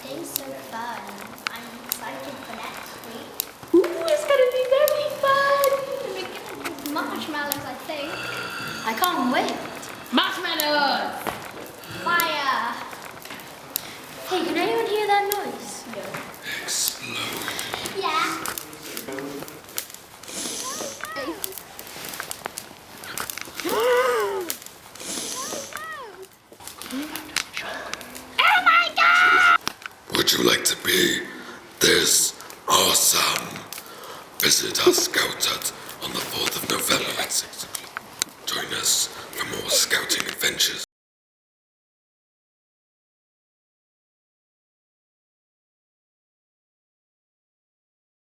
Today's so fun. I'm excited for next week. Ooh, it's gonna be very fun! We're gonna do marshmallows, I think. I can't wait. Marshmallows! Fire! Hey, can anyone hear that noise? Explode. Yeah. Oh my god! Would you like to be this awesome? Visit our scout hut on the 4th of November at 6 o'clock. Join us for more scouting adventures.